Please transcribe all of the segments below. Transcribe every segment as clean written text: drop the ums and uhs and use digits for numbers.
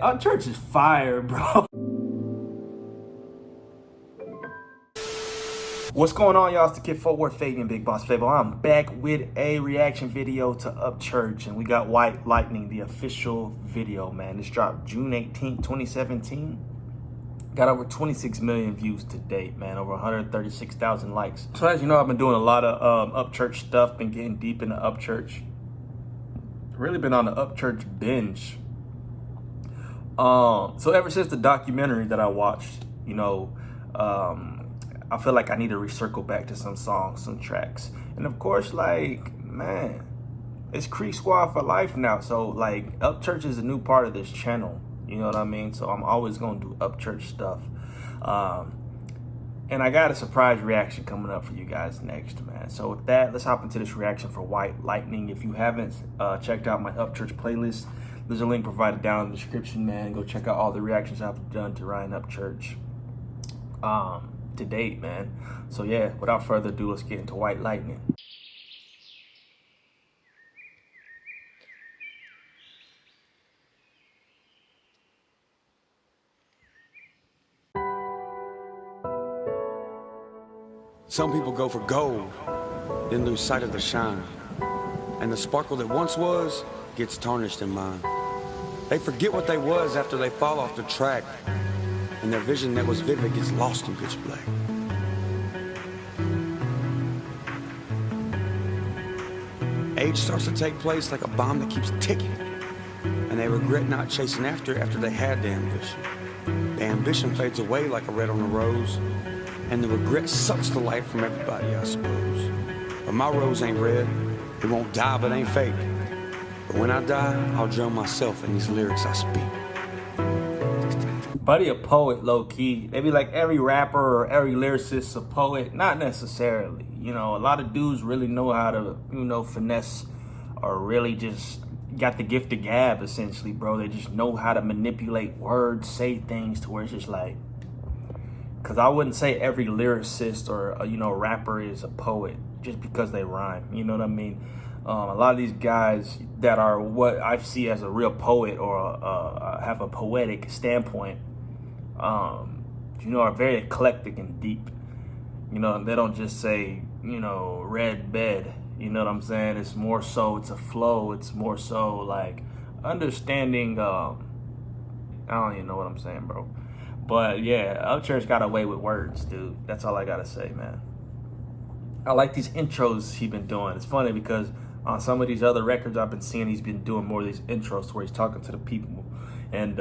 Upchurch is fire, bro. What's going on, y'all? It's the kid FortWorthFabian, BigBossFabo. I'm back with a reaction video to Upchurch, and we got White Lightning, the official video, man. This dropped June 18th, 2017. Got over 26 million views to date, man. Over 136,000 likes. So as you know, I've been doing a lot of Upchurch stuff, been getting deep into Upchurch. Really been on the Upchurch binge. So ever since the documentary that I watched, you know, I feel like I need to recircle back to some songs, some tracks. And of course, like, man, it's Creek Squad for life now. So like, Upchurch is a new part of this channel. You know what I mean? So I'm always going to do Upchurch stuff. And I got a surprise reaction coming up for you guys next, man. So with that, let's hop into this reaction for White Lightning. If you haven't checked out my Upchurch playlist, there's a link provided down in the description, man. Go check out all the reactions I've done to Ryan Upchurch to date, man. So yeah, without further ado, let's get into White Lightning. Some people go for gold, then lose sight of the shine. And the sparkle that once was gets tarnished in mind. They forget what they was after they fall off the track, and their vision that was vivid gets lost in pitch black. Age starts to take place like a bomb that keeps ticking, and they regret not chasing after they had the ambition. The ambition fades away like a red on a rose, and the regret sucks the life from everybody, I suppose. But my rose ain't red, it won't die but ain't fake. But when I die, I'll drown myself in these lyrics I speak. Buddy a poet, low-key. They be like every rapper or every lyricist a poet. Not necessarily. You know, a lot of dudes really know how to, you know, finesse, or really just got the gift of gab, essentially, bro. They just know how to manipulate words, say things to where it's just like, because I wouldn't say every lyricist or, you know, rapper is a poet just because they rhyme. You know what I mean? A lot of these guys that are what I see as a real poet or have a poetic standpoint, you know, are very eclectic and deep. You know, they don't just say, you know, red bed. You know what I'm saying? It's more so, it's a flow. It's more so like understanding. I don't even know what I'm saying, bro. But yeah, Upchurch got away with words, dude. That's all I gotta say, man. I like these intros he's been doing. It's funny because on some of these other records I've been seeing, he's been doing more of these intros where he's talking to the people. And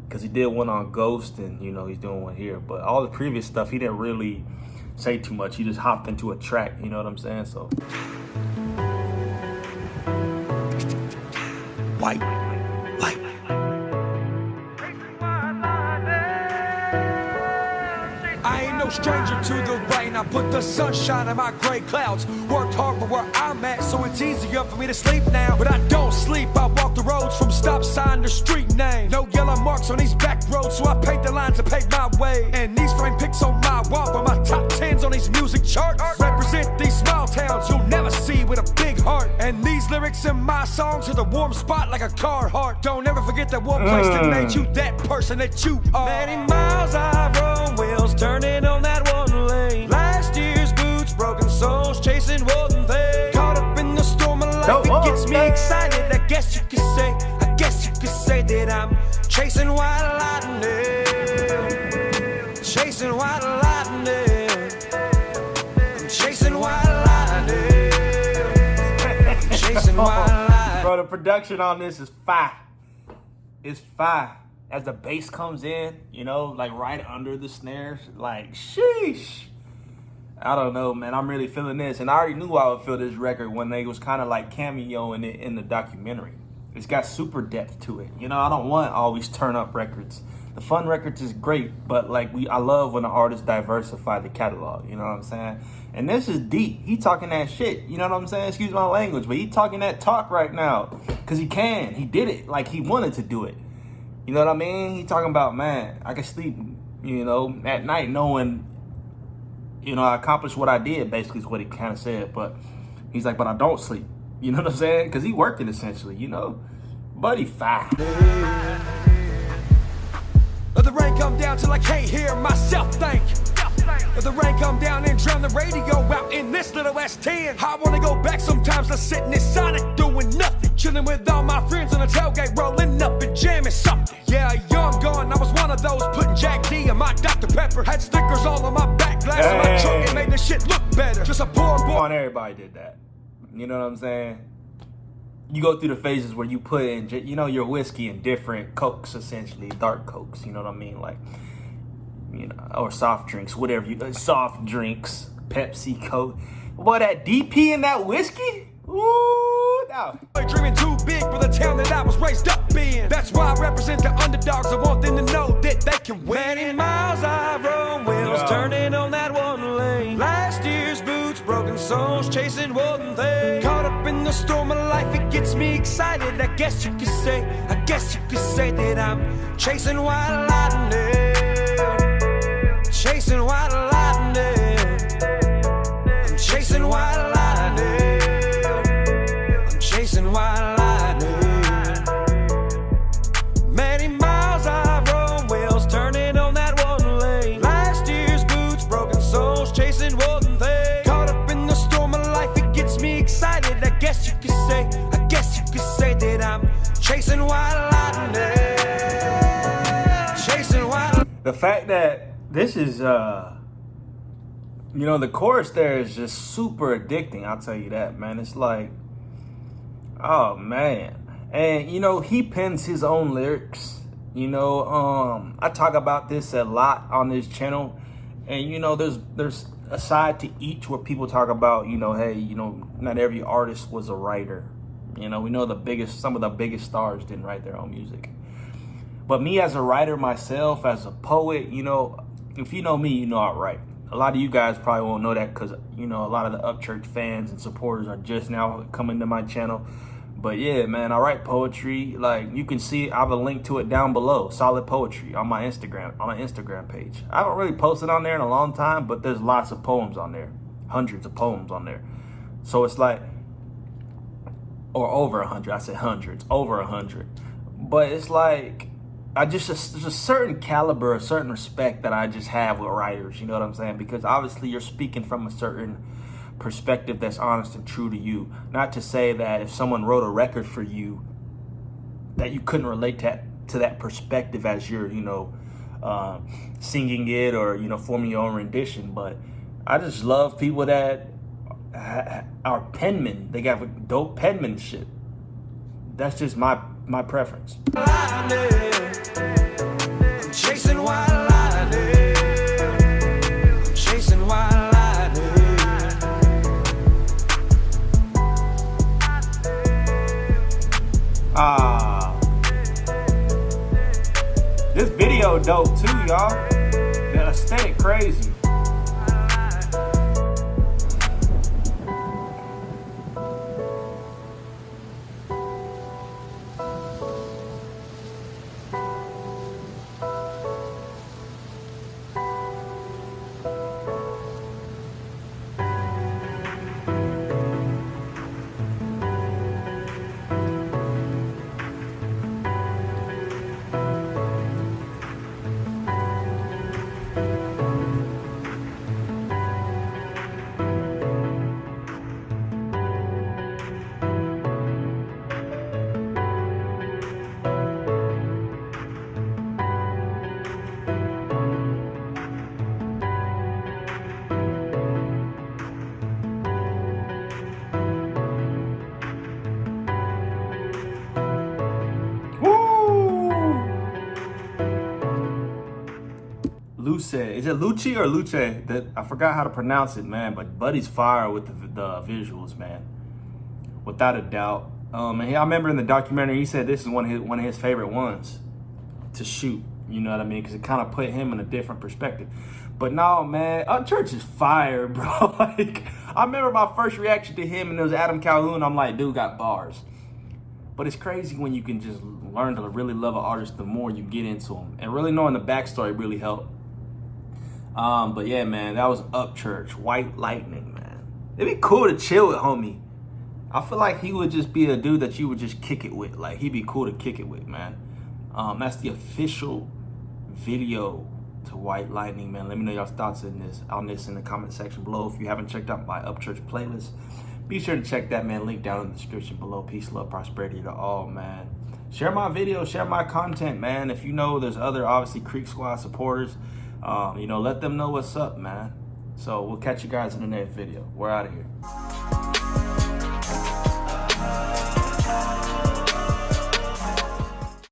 because he did one on Ghost, and, you know, he's doing one here. But all the previous stuff, he didn't really say too much. He just hopped into a track, you know what I'm saying? So White light. I ain't no stranger to the rain. I put the sunshine in my gray clouds. Worked hard for where I'm at, so it's easier for me to sleep now. But I don't sleep, I walk the roads from stop sign to street name. No yellow marks on these back roads, so I paint the lines to pave my way. And these frame pics on my wall for my top 10s on these music charts. Represent these small towns you'll never see with a big heart. And these lyrics in my songs are the warm spot like a car heart. Don't ever forget that one place that made you that person that you are. Many miles I've run, wheels turning on that one lane. Last year's boots, broken souls, chasing one thing. Caught up in the storm of life, it gets me excited. I guess you could say that I'm chasing white lightning. Chasing white lightning. I'm chasing white lightning. Chasing white lightning. Bro, the production on this is fire. It's fire. As the bass comes in, you know, like right under the snares, like, sheesh. I don't know, man. I'm really feeling this. And I already knew I would feel this record when they was kind of like cameoing it in the documentary. It's got super depth to it. You know, I don't want always turn up records. The fun records is great, but like I love when the artists diversify the catalog. You know what I'm saying? And this is deep. He talking that shit. You know what I'm saying? Excuse my language, but he talking that talk right now because he can. He did it like he wanted to do it. You know what I mean? He talking about, man, I can sleep, you know, at night knowing, you know, I accomplished what I did, basically is what he kind of said. But he's like, but I don't sleep. You know what I'm saying? Because he working essentially, you know. Buddy fine. down till I can't hear myself think. If the rain come down and drown the radio out in this little S10, I wanna go back sometimes to sit in this Sonic doing nothing, chilling with all my friends on the tailgate, rolling up and jamming something. Yeah, young gun, I was one of those putting Jack D in my Dr. Pepper. Had stickers all on my back glass of my truck and made the shit look better. Just a poor boy. On everybody did that. You know what I'm saying? You go through the phases where you put in, you know, your whiskey in different cokes, essentially, dark cokes. You know what I mean? Like, you know, or soft drinks, whatever you, soft drinks, Pepsi, Coke. Boy, that DP in that whiskey? Ooh, no. Dreaming too big for the town that I was raised up in. That's why I represent the underdogs. I want them to know that they can win. Many miles I've rode, wheels turning on that one lane. Last year's boots, broken souls, chasing one thing. Caught up in the storm of life, it gets me excited. I guess you could say that I'm chasing white lightning. Chasing white lightning. I'm chasing white lightning. I'm chasing white lightning. Many miles I've rode, wheels turning on that one lane. Last year's boots, broken souls, chasing one thing. Caught up in the storm of life, it gets me excited. I guess you could say that I'm chasing white lightning. Chasing white. The fact that this is, you know, the chorus there is just super addicting. I'll tell you that, man. It's like, oh, man. And, you know, he pens his own lyrics. You know, I talk about this a lot on this channel. And, you know, there's a side to each where people talk about, you know, hey, you know, not every artist was a writer. You know, we know some of the biggest stars didn't write their own music. But me as a writer myself, as a poet, you know, if you know me, you know I write. A lot of you guys probably won't know that because, you know, a lot of the Upchurch fans and supporters are just now coming to my channel. But yeah, man, I write poetry. Like, you can see, I have a link to it down below, Solid Poetry, on my Instagram page. I haven't really posted on there in a long time, but there's lots of poems on there. Hundreds of poems on there. So it's like, or over 100. I said hundreds, over 100. But it's like, there's a certain caliber, a certain respect that I just have with writers, you know what I'm saying? Because obviously you're speaking from a certain perspective that's honest and true to you. Not to say that if someone wrote a record for you, that you couldn't relate to that perspective as you're, you know, singing it or, you know, forming your own rendition. But I just love people that are penmen. They got dope penmanship. That's just my preference. I'm chasing white lightning. I'm chasing white lightning. This video dope too, y'all. The aesthetic crazy. Luce. Is it Lucci or Luce? That I forgot how to pronounce it, man. But Buddy's fire with the visuals, man. Without a doubt. And I remember in the documentary, he said this is one of his favorite ones to shoot. You know what I mean? Because it kind of put him in a different perspective. But no, man, Upchurch is fire, bro. Like, I remember my first reaction to him, and it was Adam Calhoun. I'm like, dude got bars. But it's crazy when you can just learn to really love an artist the more you get into them. And really knowing the backstory really helped. But yeah, man, that was Upchurch, White Lightning, man. It'd be cool to chill with homie. I feel like he would just be a dude that you would just kick it with. Like, he'd be cool to kick it with, man. That's the official video to White Lightning, man. Let me know y'all's thoughts on this in the comment section below. If you haven't checked out my Upchurch playlist, be sure to check that, man. Link down in the description below. Peace, love, prosperity to all, man. Share my video, share my content, man. If you know there's other, obviously, Creek Squad supporters, you know, let them know what's up, man. So we'll catch you guys in the next video. We're out of here.